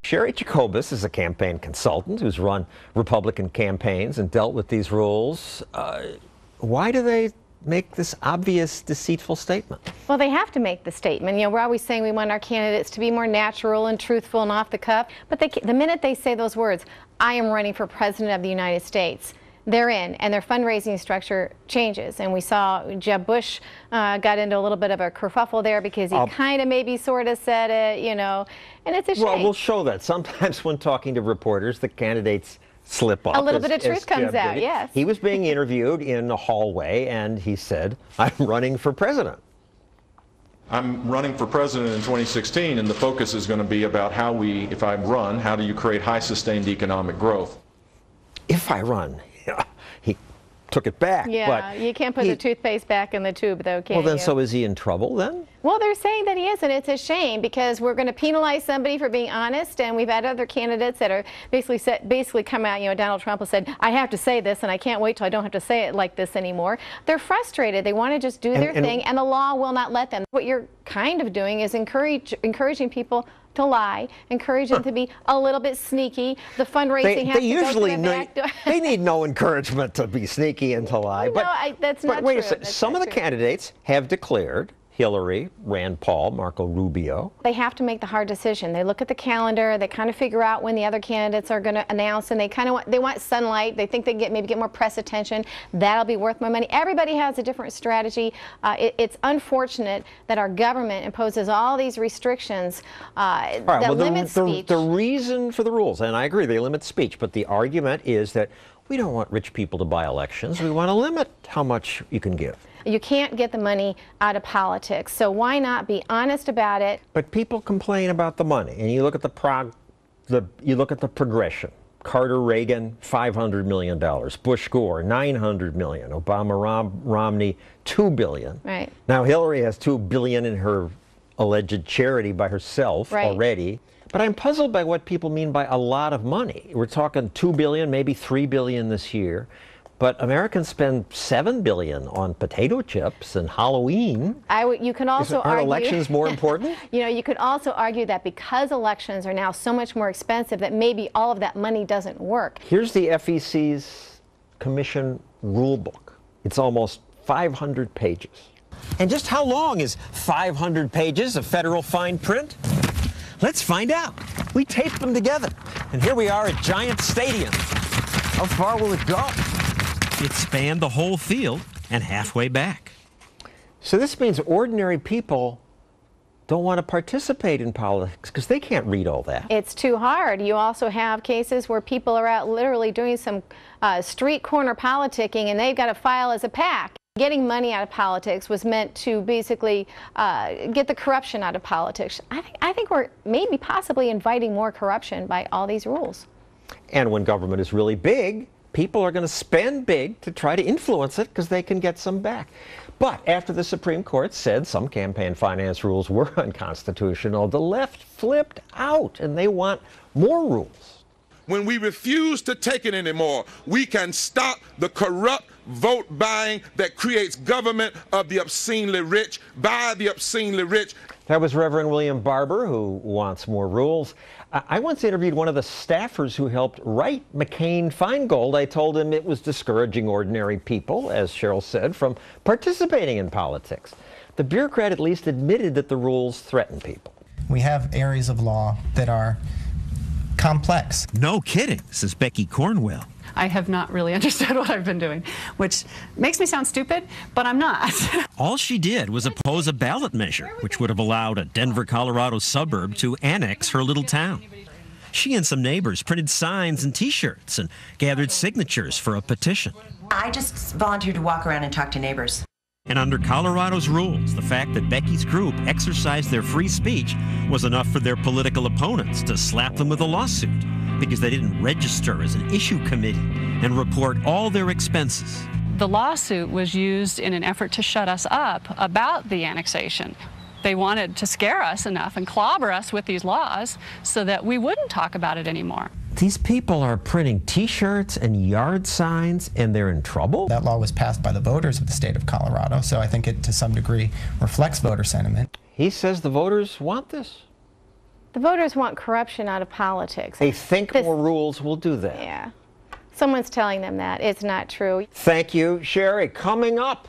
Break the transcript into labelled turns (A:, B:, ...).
A: Cheri Jacobus is a campaign consultant who's run Republican campaigns and dealt with these rules. Why do they make this obvious, deceitful statement?
B: Well, they have to make the statement. You know, we're always saying we want our candidates to be more natural and truthful and off the cuff. But the minute they say those words, I am running for president of the United States, they're in, and their fundraising structure changes. And we saw Jeb Bush got into a little bit of a kerfuffle there because he kind of maybe sort of said it, you know, and it's a shame.
A: Well, we'll show that. Sometimes when talking to reporters, the candidates slip up.
B: A little bit of truth comes out, yes.
A: He was being interviewed in a hallway, and he said, I'm running for president.
C: I'm running for president in 2016, and the focus is going to be about how we, if I run, how do you create high sustained economic growth?
A: If I run. He took it back.
B: Yeah,
A: but
B: you can't put the toothpaste back in the tube, though, can you?
A: Well, then, so is he in trouble, then?
B: Well, they're saying that he is, and it's a shame because we're going to penalize somebody for being honest, and we've had other candidates that are basically come out, you know, Donald Trump has said, I have to say this, and I can't wait till I don't have to say it like this anymore. They're frustrated. They want to just do their thing, and the law will not let them. What you're kind of doing is encouraging people to lie, encourage them to be a little bit sneaky. The fundraising has to go through the back door.
A: They need no encouragement to be sneaky and to lie.
B: But that's not true.
A: But wait a second. Some of the candidates have declared, Hillary, Rand Paul, Marco Rubio.
B: They have to make the hard decision. They look at the calendar, they kind of figure out when the other candidates are going to announce, and they want sunlight. They think they can maybe get more press attention. That'll be worth more money. Everybody has a different strategy. It's unfortunate that our government imposes all these restrictions that limit speech.
A: The reason for the rules, and I agree, they limit speech, but the argument is that we don't want rich people to buy elections. We want to limit how much you can give.
B: You can't get the money out of politics, so why not be honest about it?
A: But people complain about the money, and you look at the progression. Carter, Reagan, $500 million. Bush, Gore, $900 million. Obama, Romney, $2 billion.
B: Right.
A: Now Hillary has $2 billion in her alleged charity by herself already. But I'm puzzled by what people mean by a lot of money. We're talking $2 billion, maybe $3 billion this year. But Americans spend $7 billion on potato chips and Halloween.
B: You can also
A: aren't elections more important?
B: You know, you could also argue that because elections are now so much more expensive, that maybe all of that money doesn't work.
A: Here's the FEC's commission rule book. It's almost 500 pages. And just how long is 500 pages of federal fine print? Let's find out. We taped them together, and here we are at Giant Stadium. How far will it go?
D: It spanned the whole field and halfway back.
A: So this means ordinary people don't want to participate in politics because they can't read all that.
B: It's too hard. You also have cases where people are out literally doing some street corner politicking, and they've got to file as a PAC. Getting money out of politics was meant to basically get the corruption out of politics. I think we're maybe possibly inviting more corruption by all these rules.
A: And when government is really big, people are going to spend big to try to influence it because they can get some back. But after the Supreme Court said some campaign finance rules were unconstitutional, the left flipped out and they want more rules.
E: When we refuse to take it anymore, we can stop the corrupt vote buying that creates government of the obscenely rich by the obscenely rich.
A: That was Reverend William Barber, who wants more rules. I once interviewed one of the staffers who helped write McCain-Feingold. I told him it was discouraging ordinary people, as Cheryl said, from participating in politics. The bureaucrat at least admitted that the rules threaten people.
F: We have areas of law that are complex.
D: No kidding, says Becky Cornwell.
G: I have not really understood what I've been doing, which makes me sound stupid, but I'm not.
D: All she did was oppose a ballot measure, which would have allowed a Denver, Colorado suburb to annex her little town. She and some neighbors printed signs and T-shirts and gathered signatures for a petition.
H: I just volunteered to walk around and talk to neighbors.
D: And under Colorado's rules, the fact that Becky's group exercised their free speech was enough for their political opponents to slap them with a lawsuit because they didn't register as an issue committee and report all their expenses.
G: The lawsuit was used in an effort to shut us up about the annexation. They wanted to scare us enough and clobber us with these laws so that we wouldn't talk about it anymore.
A: These people are printing T-shirts and yard signs, and they're in trouble?
F: That law was passed by the voters of the state of Colorado, so I think it to some degree reflects voter sentiment.
A: He says the voters want this.
B: The voters want corruption out of politics.
A: They think more rules will do that.
B: Yeah. Someone's telling them that. It's not true.
A: Thank you, Cheri. Coming up,